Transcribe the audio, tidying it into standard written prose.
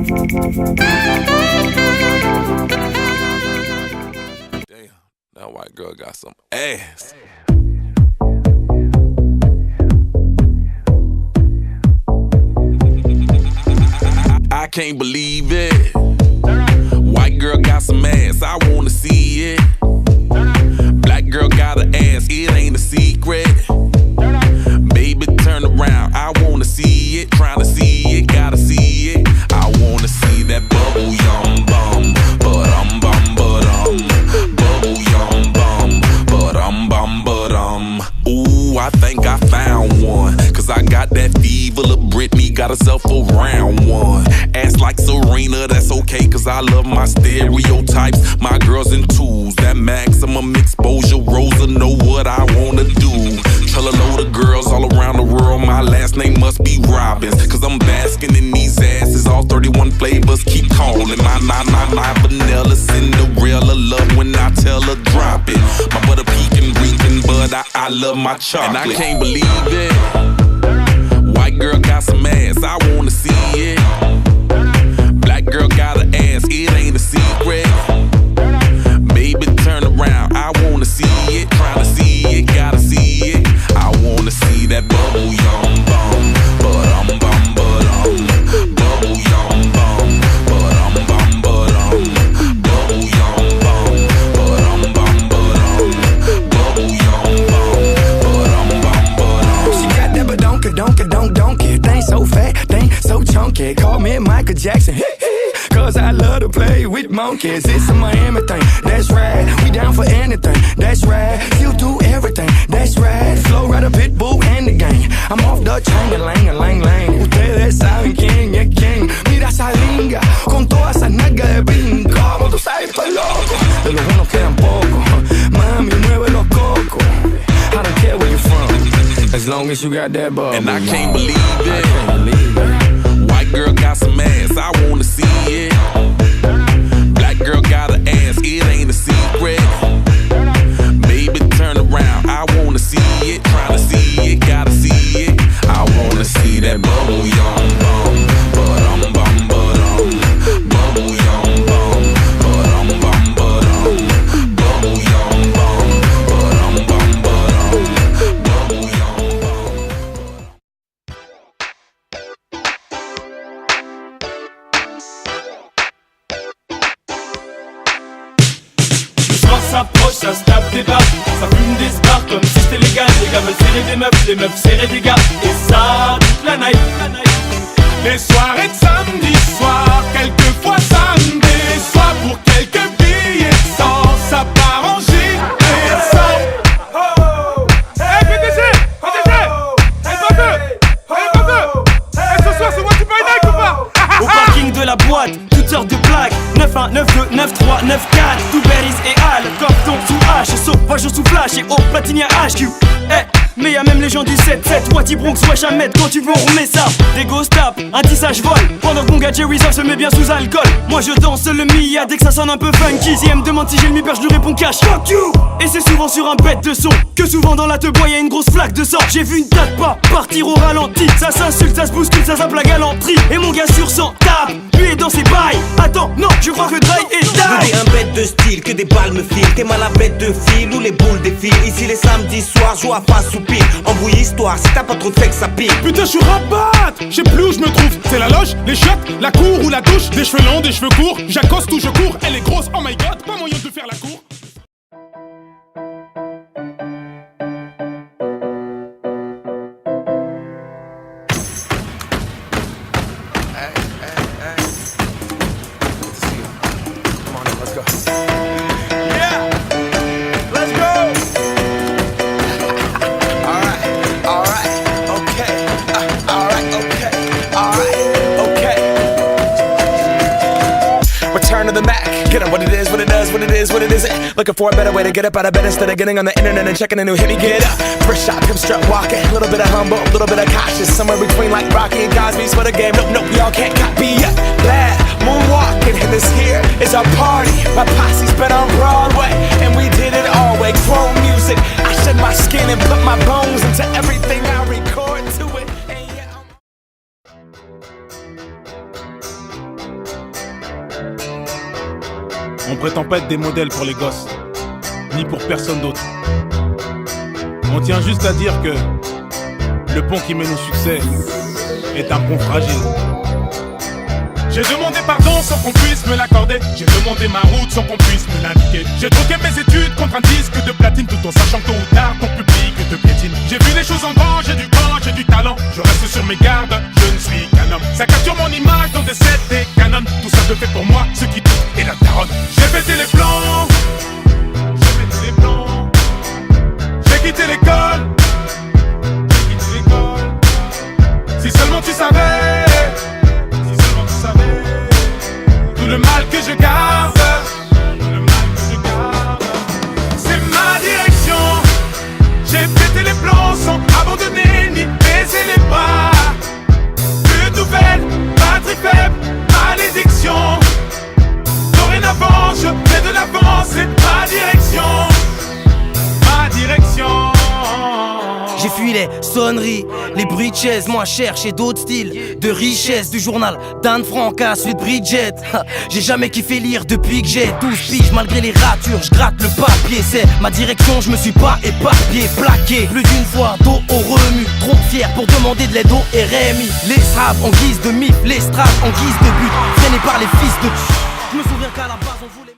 That white girl got some ass. I can't believe it. White girl got some ass, I wanna see it. Black girl got an ass, it ain't a secret. Baby, turn around, I wanna see it. Tryna see it, gotta see it. I wanna see that bubble yum bum. Ba-dum bum ba-dum. Bubble yum bum. Ba-dum bum ba-dum. Ooh, I think I found one. Cause I got that fever, little Britney got herself a round one. Ass like Serena, that's okay, cause I love my stereotypes. My girls in twos, that maximum exposure. Rosa know what I wanna do. Tell a load of girls all around the world, my last name must be Robbins. Cause I'm basking in these asses, all 31 flavors keep calling. My vanilla, Cinderella, love when I tell her drop it. My butter peeking, reeking, but I love my chocolate. And I can't believe it. White girl got some ass, I wanna see it. Black girl got an ass, it ain't a secret. Baby, turn around, I wanna see it. Tryna see it, gotta see it. I wanna see that bubble yum bum. Ba-dum bum ba-dum. Bubble yum bum. Ba-dum bum ba-dum. Bubble yum bum. Ba-dum bum ba-dum. Bubble yum bum. Ba-dum bum ba-dum. She got that ba-donka-donka-donk-donkey. Thing so fat, thing so chunky. Call me Michael Jackson. Cause I love to play with monkeys. It's a Miami thing, that's right. We down for anything, that's right. You do everything, that's right. Flow right up Pitbull and the gang. I'm off the chain, lang. Ustedes saben quién es quién. Mira esa linga, con todas esas nalgas de brinco. Como tú sabes, estoy loco. De los buenos quedan pocos. Mami, mueve los cocos. I don't care where you're from, as long as you got that bubble. And I can't believe it. White girl got some ass, I wanna see it. Black girl got an ass, it ain't a secret. Baby, turn around, I wanna see it. Tryna see it, gotta see it. I wanna see that bubble yum bum. Ba-dum bum ba-dum. Bubble yum bum. Ba-dum bum ba-dum. Bubble yum bum. Ba-dum bum ba-dum. Bubble yum bum. S'approche, ça se tape des barres, ça fume des stars comme si c'était légal. Les gars veulent serrer des meufs, les meufs serrer des gars. Et ça, toute la night. Les soirées de samedi soir, quelquefois samedi soir. Pour quelques billets de sang, ça part en gilet sang. Hey PDG, hey Bobeux, ce soir c'est moi qui paye Nike ou pas? Au parking de la boîte, toutes sortes de plaques. 9-1, 9-2, 9-3, 9-4. Tout Berries et Al, Compton sous H. Sauvage sous flash et au platine HQ. Mais y'a même les gens du 7-7. Wati Bronx, wesh Ahmed, quand tu veux on remet ça. Des ghost tap, un tissage vol. Pendant que mon gars Jerry se met bien sous alcool. Moi je danse le Mia dès que ça sonne un peu funky. Si elle me demande si j'ai le mi-père, je lui réponds cash. Fuck you. Et c'est souvent sur un bête de son que souvent dans la te-bois y'a une grosse flaque de sang. J'ai vu une date pas partir au ralenti. Ça s'insulte, ça se bouscule, ça zappe la galanterie. Et mon gars sur 100 tape, lui est dans ses bails. Attends, non, je crois que Dry est die. Je veux un bête de style, que des balles me filent. T'es mal à bête de fil ou les boules défilent. Ici les samedis soirs, joue à face ou pile. Embrouille histoire, si t'as pas trop de fait que ça pile. Putain, je suis rabat, je sais plus où je me trouve. C'est la loge, les chiottes, la cour ou la douche. Des cheveux longs, des cheveux courts, j'accoste ou je cours. Elle est grosse, oh my god, pas moyen de faire la cour. What it isn't. Looking for a better way to get up out of bed instead of getting on the internet and checking a new hit. Me get up, first shot, come strut walking. A little bit of humble, a little bit of cautious. Somewhere between like Rocky and Cosby's for the game. Nope, y'all can't copy yet. Glad moonwalking, and this here is our party. My posse's been on Broadway, and we did it all way. Chrome music, I shed my skin and put my bones into everything I record to it. And yeah, I'm... On prétend pas être des modèles pour les gosses, ni pour personne d'autre. On tient juste à dire que le pont qui mène au succès est un pont fragile. J'ai demandé pardon sans qu'on puisse me l'accorder. J'ai demandé ma route sans qu'on puisse me l'indiquer. J'ai troqué mes études contre un disque de platine, tout en sachant que tôt ou tard ton public te piétine. J'ai vu les choses en grand, j'ai du temps, j'ai du talent. Je reste sur mes gardes, je ne suis qu'un homme. Ça capture mon image dans des sets et canons. Tout ça je fais pour moi, ce qui doute est la daronne. J'ai pété les plans, j'ai pété les plans. J'ai quitté l'école, j'ai quitté l'école. Si seulement tu savais, tout le mal que je garde, c'est ma direction. J'ai pété les plans sans abandonner ni baisser les bras. Une nouvelle patrie faible, malédiction. Dorénavant je fais de l'avance, c'est ma direction. Ma direction. J'ai fui les sonneries, les bruits de chaises, moi chercher d'autres styles de richesse. Du journal d'Anne Frank à celui de Bridget. J'ai jamais kiffé lire depuis que j'ai 12 piges. Malgré les ratures, je gratte le papier. C'est ma direction, je me suis pas éparpillé, plaqué plus d'une fois, dos au remue. Trop fier pour demander de l'aide au RMI. Les straves en guise de mif, les straves en guise de but. Traînés par les fils de... Je me souviens qu'à la base on voulait...